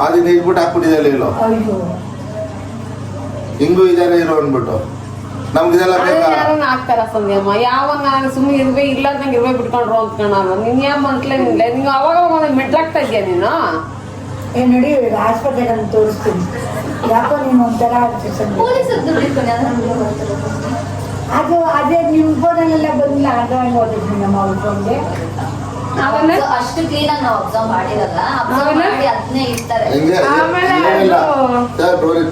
ಅದನ್ನ ಇಟ್ಬಿಟ್ಟು ಹಾಕ್ಬಿಟ್ಟಿದಲ್ಲ ಇಲ್ಲೋ, ಹಿಂಗೂ ಇದಾರೆ ಇರೋ ಅಂದ್ಬಿಟ್ಟು ನಮ್ಗಿದೆಲ್ಲ ಬೇಕಾ? ಯಾರನ್ನ ಹಾಕ್ತಾರ ಸಂಧ್ಯಮ್ಮ? ಯಾವಾಗ ಸುಮ್ಮನೆ ಇರ್ಬೇಕು ಇಲ್ಲಾರ್ದಂಗೆ ಇರ್ಬೇಕು ಬಿಟ್ಕೊಂಡ್ರು ಅಂದ್ಕೊಳ್ಳೋದು. ನಿನ್ ಯಾವ ಮಂತ್ಲೇ ನಿಲ್ಲ ನಿಂಗೆ ಅವಾಗ ಒಂದ್ ಮೆಟ್ಲಾಗ್ತಾ ಇದೆಯಾ ನೀನು? ನಡಿ ಆಸ್ಪತ್ರೆಗೆ ತೋರಿಸ್ತೀನಿ. ಯಾಕೋ ನೀನು ಒಂಥರ ಅದು ಅದೇ ನಿಮ್ ಫೋನಲ್ಲೆಲ್ಲ ಬಂದಿಲ್ಲ, ಆಗ ಓದಿದ್ವಿ ನಮ್ಮ ಅವ್ರ ಫೋನ್ಗೆ. ಅಷ್ಟು ಕ್ಲೀನ್ ಆಗಿ ನಾವು ಅಬ್ಸರ್ವ್ ಮಾಡಿರಲ್ಲ, ಅಬ್ಸರ್ವ್ ಮಾಡಿ ಅದನ್ನೇ ಇರ್ತಾರೆ.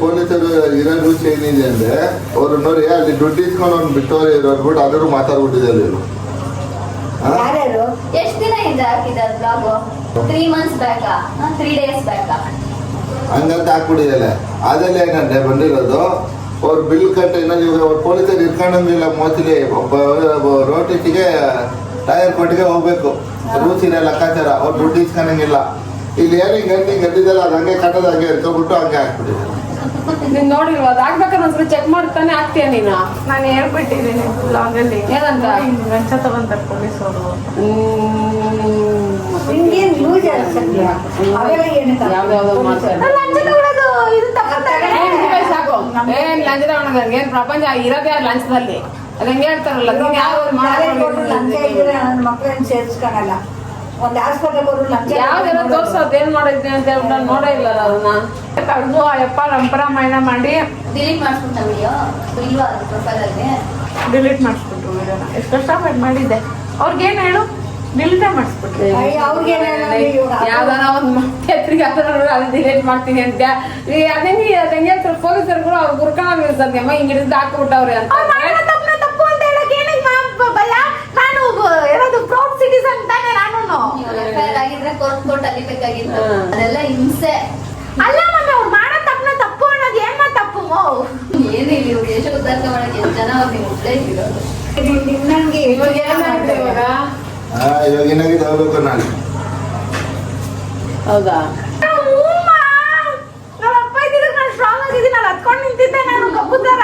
ಪೊಲೀಸರು ಇರೋ ರೂಲ್ಸ್ ಏನಿದೆ ಅಂದ್ರೆ, ಅವ್ರು ನೋಡಿ ಅಲ್ಲಿ ದುಡ್ಡು ಇಸ್ಕೊಂಡು ಅವ್ನು ಬಿಟ್ಟವ್ರು ಇರೋರ್ಬಿಟ್ಟು ಅದ್ರೂ ಮಾತಾಡ್ಬಿಟ್ಟಿದ್ದಾರೆ ಇವರು. ಯಾರ್ಯಾರು? ಎಷ್ಟ್ ದಿನ ಹಿಂದೆ ಹಾಕಿದ್ದಾರೆ ಬ್ಲಾಗ್? 3 months ಬ್ಯಾಕಾ? 3 days ಬ್ಯಾಕಾ? ಹಂಗಂತ ಹಾಕ್ಬಿಟ್ಟಿದ್ದಾರೆ. ಅದೆಲ್ಲ ಏನಂದ್ರೆ ಬಂದಿರೋದು ಅವ್ರು ಬಿಲ್ ಕಟ್ಟ ಇವಾಗ ಪೊಲೀಸರು ಇಟ್ಕೊಂಡಂಗಿಲ್ಲ. ಮೋಸ್ಟ್ಲಿ ರೋಟಿಗೆ ಟೈರ್ ಕೊಟ್ಟಿಗೆ ಹೋಗ್ಬೇಕು, ರೂಲ್ಸ್ ಇದೆ ಲೆಕ್ಕಾಚಾರ. ಅವ್ರು ದುಡ್ಡು ಇಸ್ಕೊಂಡಂಗಿಲ್ಲ. ಇಲ್ಲಿ ಏನು ಹಿಂಗೆ ಗಟ್ಟಿದಲ್ಲ, ಅದು ಹಂಗೆ ಕಟ್ಟದ ಹಂಗೆ ಇಟ್ಕೊಂಡ್ಬಿಟ್ಟು ಹಂಗೆ ಹಾಕ್ಬಿಟ್ಟಿದ್ದಾರೆ. ನೀನ್ ನೋಡಿಲ್ವ? ಅದು ಆಗ್ಬೇಕಾದ್ರೆ ಒಂದ್ಸಲ ಚೆಕ್ ಮಾಡ್ತಾನೆ ಆಗ್ತೀಯ ನೀನು. ನಾನು ಹೇಳ್ಬಿಟ್ಟಿದ್ದೀನಿ ಬ್ಲಾಗಲ್ಲಿ. ಏನಂತ? ಲಂಚ ತಗೊಂತಾರೆ ಪೊಲೀಸರು. ನಿಮ್ಗೇನ್ ಲೂಸ್ ಅನ್ಸತ್ಯ? ಅವೆಲ್ಲ ಏನಕ್ಕೆ? ಯಾವ್ದಾವ್ದು ಮಾಡ್ತಾರೆ. ಲಂಚ ತಗೊಳ್ಳೋದು ಇದು ತಗೊಂತಾರೆ. ಸಾಕು. ಏನ್ ಲಂಚ ತಗೊಂಡ್ ಏನ್ ಪ್ರಪಂಚ ಇರೋದೇ ಲಂಚದಲ್ಲಿ. ಅದ್ ಹೆಂಗೆ ಹೇಳ್ತಾರಲ್ಲ, ನೀನ್ ಯಾವ ಲಂಚ ಇದ್ರೆ ನನ್ನ ಮಕ್ಕಳನ್ನ ಸೇರಿಸ್ಕೊಳಲ್ಲ. ಒಂದ್ ಆಸ್ಪತ್ರೆಗೆ ಹೋದ್ರು ಲಂಚ ಯಾವ್ದೆಲ್ಲ ತೋರ್ಸೋದ್ ಏನ್ ಮಾಡಿದ್ದೆ ಅಂತ ಹೇಳ್ಬಿಟ್ಟು ನಾನು ನೋಡೇ ಇಲ್ಲ ಅದನ್ನ. ಕಡ್ದು ಅಯ್ಯಪ್ಪ ರಂಪರಾಮಾಯಣ ಮಾಡಿ ಡಿಲೀಟ್ ಮಾಡಿಸ್ಬಿಟ್ಟ ವಿಡಿಯೋ ಇಲ್ವಾ ಅದು ಪ್ರೊಫೈಲ್ ಅಲ್ಲಿ? ಡಿಲೀಟ್ ಮಾಡಿಸ್ಬಿಟ್ರು ವಿಡಿಯೋನ. ಎಷ್ಟು ಕಷ್ಟಪಟ್ಟು ಮಾಡಿದ್ದೆ. ಅವ್ರಿಗೇನು ಹೇಳು, ಡಿಲೀಟೇ ಮಾಡಿಸ್ಬಿಟ್ರು. ಅವ್ರಿಗೆ ಯಾವ್ದಾರ ಒಂದ್ ಎತ್ರಿಗೆ ಅದನ್ನ ಡಿಲೀಟ್ ಮಾಡ್ತೀನಿ ಅಂತ ಅದಂಗೆ ಹೇಳ್ತಾರೆ ಪೊಲೀಸರು. ಅವ್ರು ಗುರ್ಕೊಂಡ್ ಸಂಧ್ಯಮ್ಮ ಹಿಂಗ್ ಹಿಡಿದು ಹಾಕ್ಬಿಟ್ಟವ್ರೆ ಅಂತ. ತಪ್ಪು ಅಂತ ಹೇಳಕ್ ಏನಕ್ಕೆ ಭಯ? ನಾನು ಏನಾದ್ರು ಪ್ರೌಡ್ ಸಿಟಿಸನ್ ತಾನೆ ನಾನು. ಎಫ್ಐಆರ್ ಆಗಿದ್ರೆ ಕೋರ್ಟ್ ಅಲಿಬೇಕಾಗಿತ್ತು. ಅದೆಲ್ಲ ಹಿಂಸೆ ಅಲ್ಲ ಮಮ್ಮಿ, ಅವ್ರು ಮಾಡೋ ತಪ್ಪನ ತಪ್ಪು ಅನ್ನೋದು ಏನ್ ತಪ್ಪು? ಏನಿಲ್ಲ, ಇವ್ರು ದೇಶ ಉದ್ಧಾರ ಮಾಡಕ್ಕೆ ಎಷ್ಟು ಜನ ಅವ್ರಿಗೆ ಮುದ್ದೆ ಇರೋದು. ನಿನ್ನಂಗೆ ಇವಾಗ ಏನಾಗ್ತದೆ ಇವಾಗ? ಇವಾಗ ಏನಾಗಿದೆ ಹೋಗ್ಬೇಕು ನಾನು. ಹೌದಾ? ನಮ್ಮ ಅಪ್ಪ ಇದ್ದಿದ್ರೆ ನಾನು ಸ್ಟ್ರಾಂಗ್ ಆಗಿದ್ದೀನಿ. ನಾನು ಹತ್ಕೊಂಡು ನಿಂತಿದ್ದೆ, ನಾನು ಕಬ್ಬುತ್ತಾರ.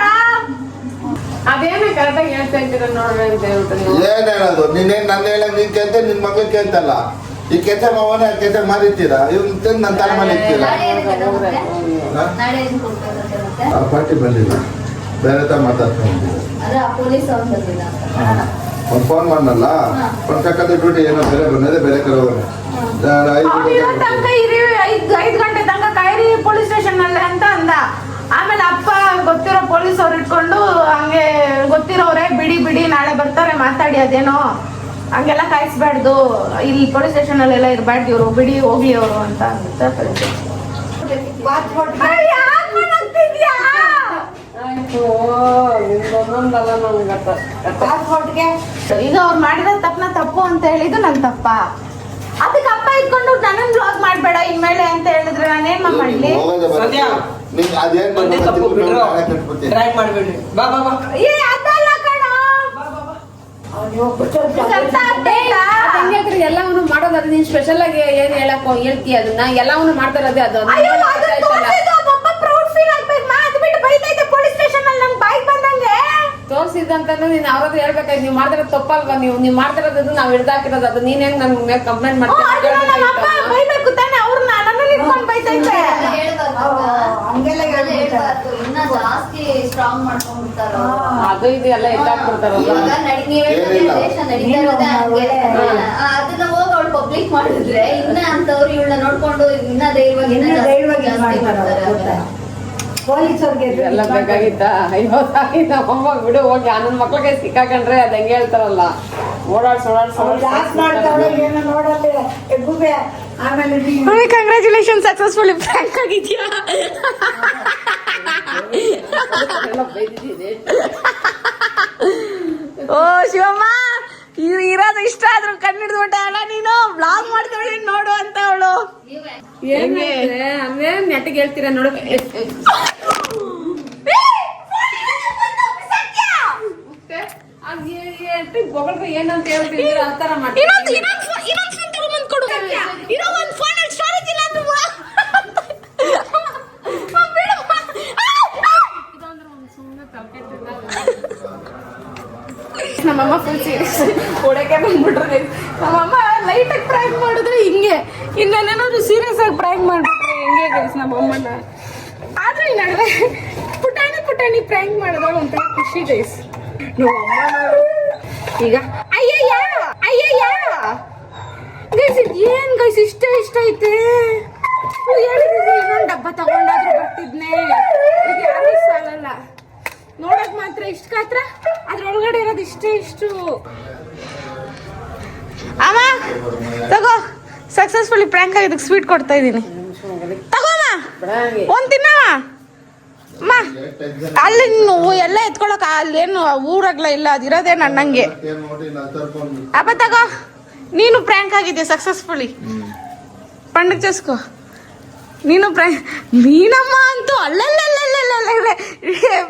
ಅದೇನೇ ಕರೆಕ್ಟಾಗಿ ಹೇಳ್ತಾ ಇದ್ದೀರ ನೋಡ್ರಿ ಅಂತ ಹೇಳ್ಬಿಟ್ಟು ನೀವು. ಏನ್ ಹೇಳೋದು? ನೀನೇನ್ ನನ್ನ ಹೇಳಕ್ ನೀನ್ ಕೇಳ್ತೆ, ನಿನ್ ಮಗಳು ಕೇಳ್ತಲ್ಲ. ಈ ಕೆಚ್ಚ ಮಾವನ ಕೆಚ್ಚ ಮಾರಿರ್ತೀರಾ, ಇವ್ನ ತಿಂದು ನನ್ನ ತಲೆ ಮೇಲೆ ಇರ್ತೀರಾ. ನಾಳೆ ಏನಕ್ಕೆ ಮತ್ತೆ? ನಾಳೆ ಏನ್ ಕೊಡ್ಬೇಕಾಗುತ್ತೆ ಮತ್ತೆ? ಆ ಪಾರ್ಟಿ ಬಂದಿಲ್ಲ, ಬೇರೆ ತರ ಮಾತಾಡ್ಕೊಂಡು ಅದ್ರ ಪೊಲೀಸ್ ಅವ್ರು ಬಂದಿಲ್ಲ. ಒಂದು ಫೋನ್ ಮಾಡಲ್ಲ, ಒಂದು ಕಕ್ಕದ ಡ್ಯೂಟಿ ಏನೋ ಬೇರೆ ಬಂದಿದೆ, ಬೇರೆ ಕಡೆ ಹೋಗೋಣ. ತನಕ ಇರಿ, 5 ಗಂಟೆ ತನಕ ಕಾಯಿರಿ ಪೊಲೀಸ್ ಸ್ಟೇಷನ್ ಅಲ್ಲೇ ಅಂತ ಅಂದ. ಆಮೇಲೆ ಅಪ್ಪ ಗೊತ್ತಿರೋ ಪೊಲೀಸ್ ಅವ್ರು ಇಟ್ಕೊಂಡು ಹಂಗೆ ಗೊತ್ತಿರೋರೆ ಬಿಡಿ ನಾಳೆ ಬರ್ತಾರೆ ಮಾತಾಡಿ, ಅದೇನೋ ಹಂಗೆಲ್ಲ ಕಾಯಿಸ್ಬಾರ್ದು, ಇಲ್ಲಿ ಪೊಲೀಸ್ ಸ್ಟೇಷನ್ ಅಲ್ಲೆಲ್ಲ ಇರ್ಬಾರ್ದು, ಇವ್ರು ಬಿಡಿ ಹೋಗ್ಲಿ ಅವರು ಅಂತ ಈಗ ಅವ್ರು ಮಾಡಿರೋ ತಪ್ಪನ ತಪ್ಪು ಅಂತ ಹೇಳಿದ್ದು ನನ್ ತಪ್ಪ. ಅದಕ್ಕೆ ಅಪ್ಪ ಇಟ್ಕೊಂಡು ನನ್ನನ್ ಬ್ಲಾಗ್ ಮಾಡ್ಬೇಡ ಇನ್ಮೇಲೆ ಅಂತ ಹೇಳಿದ್ರೆ ನಾನೇನ್ ಮಾಡ್ಲಿ? ಅದಲ್ಲ ಕಣೋ, ಎಲ್ಲವನ್ನು ಮಾಡೋದು. ಅದು ನೀನ್ ಸ್ಪೆಷಲ್ ಆಗಿ ಏನ್ ಹೇಳಕ್ ಹೇಳ್ತೀಯ? ಅದನ್ನ ಎಲ್ಲವನ್ನು ಮಾಡ್ತಾ ಇರೋದೇ ಅದು. ತೋರಿಸಿದಂತಂದ್ರೆ ನೀನ್ ಅವ್ರದ್ದು ಹೇಳ್ಬೇಕಾಯ್ತು. ನೀವು ಮಾಡ್ತಿರೋದು ತಪ್ಪಲ್ವಾ? ನೀವು ಮಾಡ್ತಿರೋದು ನಾವು ಹಿಡ್ದಾಕಿರೋದು. ಅದು ನೀನ್ ಹೆಂಗ್ ನನ್ ಮೇಲೆ ಕಂಪ್ಲೇಂಟ್ ಮಾಡ್ತೀನಿ? ಇನ್ನ ಜಾಸ್ತಿ ಸ್ಟ್ರಾಂಗ್ ಮಾಡ್ಕೊಂಡ್ಬಿಡ್ತಾರ. ಅದು ಇದು ಎಲ್ಲ ಎತ್ತಾಕ್ಬಿಡ್ತಾರಲ್ಲ. ದೇಶ ನಡೀತಾ ಇರೋದೇ ಹಂಗೆ. ಅದನ್ನ ಹೋಗಿ ಅವ್ಳು ಪಬ್ಲಿಕ್ ಮಾಡಿದ್ರೆ ಇನ್ನ ಅಂತವ್ರು ಇವಳನ್ನ ನೋಡ್ಕೊಂಡು ಇನ್ನ ಧೈರ್ಯವಾಗಿ ಜಾಸ್ತಿ ಮಾಡ್ತಾರೆ. ಪೊಲೀಸರಿಗೆ ಎಲ್ಲ ಬೇಕಾಗಿತ್ತ? ನಮ್ಮಮ್ಮ ಬಿಡು ಹೋಗಿ ನನ್ನ ಮಕ್ಳಿಗೆ ಸಿಕ್ಕಾಕೊಂಡ್ರೆ ಅದ್ ಹೆಂಗೆ ಹೇಳ್ತಾರಲ್ಲ, ಏನೋ ನೋಡಲ್ಲ ಗುಬೆ. ಆಮೇಲೆ ಕಂಗ್ರ್ಯಾಚುಲೇಷನ್, ಸಕ್ಸಸ್ಫುಲಿ ಫ್ರಾಂಕ್ ಆಗಿದ್ಯಾ? ಓ ಶಿವಮ್ಮ, ಇರೋದು ಇಷ್ಟ ಆದ್ರೂ ಕಣ್ಣಿಡ್ದು ಬಿಟ್ಟೆ ಅಲ್ಲ ನೀನು. ಬ್ಲಾಗ್ ಮಾಡ್ತಾಳೆ ನೋಡು ಅಂತ ಅವಳು. ಹೆಂಗೆ ಅಂದ್ರೆ ನೆಟ್ಟಿಗೆ ಹೇಳ್ತೀರಾ ನೋಡು. ಏನಂತ ಹೇಳ್ತೀನಿ ಆ ತರ ಮಾಡ್ತೀನಿ. ಫುಲ್ ಸೀರಿಯಸ್ ಹೊಡಕ್ಕೆ ಬಂದ್ಬಿಟ್ರೆ ನಮ್ಮಮ್ಮ ಲೈಟಾಗಿ ಪ್ರ್ಯಾಂಕ್ ಮಾಡಿದ್ರೆ ಹಿಂಗೆ ಇನ್ನೇನಾದ್ರು ಸೀರಿಯಸ್ ಆಗಿ ಪ್ರ್ಯಾಂಕ್ ಮಾಡ್ಬಿಟ್ರೆ ಹೆಂಗೆ ಗೈಸ್ ನಮ್ಮಮ್ಮನ. ಆದ್ರೆ ಈ ನಡುವೆ ಪುಟಾಣಿ ಪ್ರ್ಯಾಂಕ್ ಮಾಡಿದ್ರೆ ಒಂಥರ ಖುಷಿ ಗೈಸ್. ಈಗ ಅಯ್ಯಯ್ಯ ಗೈಸ್ ಏನ್ ಗೈಸ್ ಇಷ್ಟ ಐತೆ. ಹೇಳಿದ್ರೆ ಇನ್ನೊಂದು ಡಬ್ಬ ತಗೊಂಡಾದ್ರೂ ಬರ್ತಿದ್ನೆ. ಈಗ ಯಾರು ಇಷ್ಟ ಆಗಲ್ಲ ನೋಡಕ್ ಮಾತ್ರ ಇಷ್ಟ ಗಾತ್ರ, ಅದ್ರೊಳಗಡೆ ಇರೋದು ಇಷ್ಟು. ಅಮ್ಮ ತಗೋ, ಸಕ್ಸಸ್ಫುಲಿ ಪ್ರ್ಯಾಂಕ್ ಆಗಿದ್ದಕ್ಕೆ ಸ್ವೀಟ್ ಕೊಡ್ತಾ ಇದ್ದೀನಿ. ತಗೋಮ್ಮ ಒಂದ್ ತಿನ್ನವ ಅಮ್ಮ. ಅಲ್ಲಿ ಎಲ್ಲ ಎತ್ಕೊಳಕ ಅಲ್ಲೇನು ಊರಾಗ್ಲ ಇಲ್ಲ, ಅದಿರೋದೇ ನನ್ನಂಗೆ. ಅಪ್ಪ ತಗೋ, ನೀನು ಪ್ರ್ಯಾಂಕ್ ಆಗಿದ್ಯಾ ಸಕ್ಸಸ್ಫುಲಿ. ಪಂಡಕ್ ಚಸ್ಕೋ ನೀನು ಮೀನಮ್ಮ ಅಂತೂ ಅಲ್ಲಲ್ಲ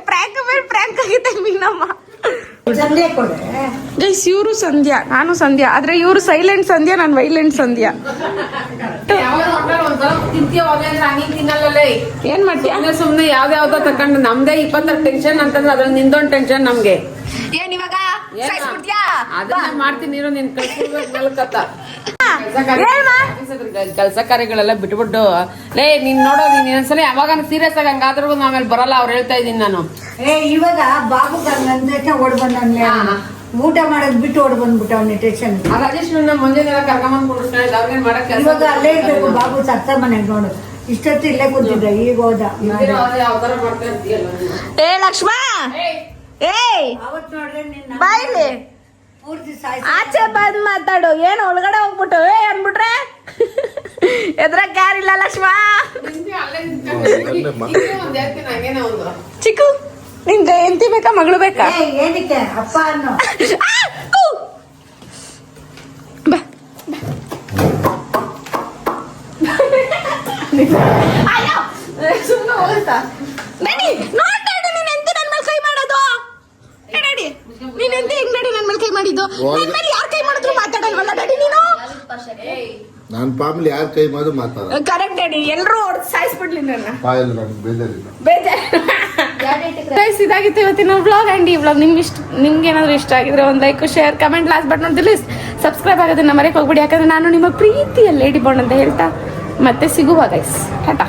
ಪ್ರ್ಯಾಂಕ್ ಮೇಲೆ ಪ್ರ್ಯಾಂಕ್ ಆಗಿದೆ ಮೀನಮ್ಮ. ಗೈಸ್ ಇವರು ಸಂಧ್ಯಾ, ನಾನು ಸಂಧ್ಯಾ, ಆದ್ರೆ ಇವರು ಸೈಲೆಂಟ್ ಸಂಧ್ಯಾ, ನಾನು ವೈಲೆಂಟ್ ಸಂಧ್ಯಾ. ಏನ್ ಮಾಡ್ತೀಯ ಸುಮ್ನೆ ಯಾವ್ದಾವ್ದೋ ತಕೊಂಡು ನಮ್ದೇ 20 ಟೆನ್ಷನ್ ಅಂತಂದ್ರೆ ಅದ್ರಲ್ಲಿ ನಿಂದೊಂದು ಟೆನ್ಷನ್ ನಮ್ಗೆ. ಏನ್ ಇವಾಗ ಅದನ್ನ ಮಾಡ್ತೀನಿ ನೀನು ನಿನ್ ಕೆಲಸ ಕಾರ್ಯಗಳೆಲ್ಲ ಬಿಟ್ಬಿಟ್ಟು ಲೇ ನೀನ್ ನೋಡೋ ನೀನ್ ಇನ್ನೊಂದ್ಸಲ ಯಾವಾಗ ಸೀರಿಯಸ್ ಆಗಿ ಹಂಗಾದ್ರೂ ಆಮೇಲೆ ಬರಲ್ಲ. ಅವ್ರು ಹೇಳ್ತಾ ಇದೀನಿ ನಾನು. ಇವಾಗ ಬಾಬು ಓಡ್ ಬಂದ ಊಟ ಮಾಡೋದ್ ಬಿಟ್ಟು ಓಡ್ ಬಂದ್ಬಿಟ್ಟ ಅವ್ನ ಟೆನ್ಷನ್. ರಾಜೇಶ್ ಮುಂಜಾನೆ ಕರ್ಕೊಂಡ್ ಕುಡಿಸ್ತಾ ಅವ್ರಿಗೆ ಮಾಡಕ್ ಇವಾಗ ಅಲ್ಲೇ ಇರ್ಬೇಕು ಬಾಬು ಸತ್ತ ಮನೆಗ್ ನೋಡು. ಇಷ್ಟೊತ್ತು ಇಲ್ಲೇ ಕೂತಿದ್ದ, ಈಗ ಹೋದ. ಯಾವ ತರ ಮಾಡ್ತಾ ಇರ್ತೀಯಲ್ಲ ಏ ಲಕ್ಷ್ಮಾ, ಏಯ್ ಅವತ್ ನೋಡ್ರೆ ನಿನ್ನ ಬಾಯ್ಲಿ ಪೂರ್ತಿ ಸಾಯ್ಸ ಆಚೆ ಬಂದ್ ಮಾತಾಡು. ಏನ್ ಒಳಗಡೆ ಹೋಗ್ಬಿಟ್ಟು ಏ ಅನ್ಬಿಟ್ರೆ ಎದ್ರಾಗ ಯಾರಿಲ್ಲ ಲಕ್ಷ್ಮಾ. ಚಿಕ್ಕು ನಿಂಗೆ ಎಂತಿ ಬೇಕಾ ಮಗಳು ಬೇಕಾ? ಏನಕ್ಕೆ ಅಪ್ಪ ಅನ್ನೋ ಸುಮ್ಮನೆ ಹೋಗ್ತಾ ನಡಿ. ನೋಡ್ತಾ ಇಡು ನೀನ್ ಎಂತ ನನ್ ಮೇಲೆ ಕೈ ಮಾಡೋದು. ನಡಿ ನೀನ್ ಎಂತ ಹೆಂಗ್ ನಡಿ ನನ್ ಮೇಲೆ ಕೈ ಮಾಡಿದ್ದು. ನನ್ ಮೇಲೆ ಯಾರ್ ಕೈ ಮಾಡಿದ್ರು ಮಾತಾಡಲ್ವಲ್ಲ. ನಡಿ ನೀನು. ನಾನು ಪಾಮ್ಲಿ ಯಾರ ಕೈ ಮಾಡು ಮಾತಾಡ. ಕರೆಕ್ಟ್ ನಡಿ. ಎಲ್ರು ಹೊಡೆದು ಸಾಯಿಸ್ಬಿಡ್ಲಿ ನನ್ನ. ಪಾಯಲ್ ನನಗೆ ಬೇಜಾರಿಲ್ಲ. ಗೈಸ್ ಇದಾಗಿತ್ತು ಇವತ್ತಿನ ವ್ಲಾಗ್. ಅಂಡ್ ಈ ವ್ಲಾಗ್ ನಿಮ್ಗೆ ಏನಾದ್ರು ಇಷ್ಟ ಆಗಿದ್ರೆ ಒಂದು like, share, comment, last but not the least subscribe ಆಗೋದನ್ನ ಮರೆಯಕ್ಕೆ ಹೋಗ್ಬಿಡಿ. ಯಾಕಂದ್ರೆ ನಾನು ನಿಮ್ಮ ಪ್ರೀತಿಯ ಲೇಡಿ ಬಾಂಡ್ ಅಂತ ಹೇಳ್ತಾ ಮತ್ತೆ ಸಿಗುವ ಗೈಸ್. ಟಾಟಾ.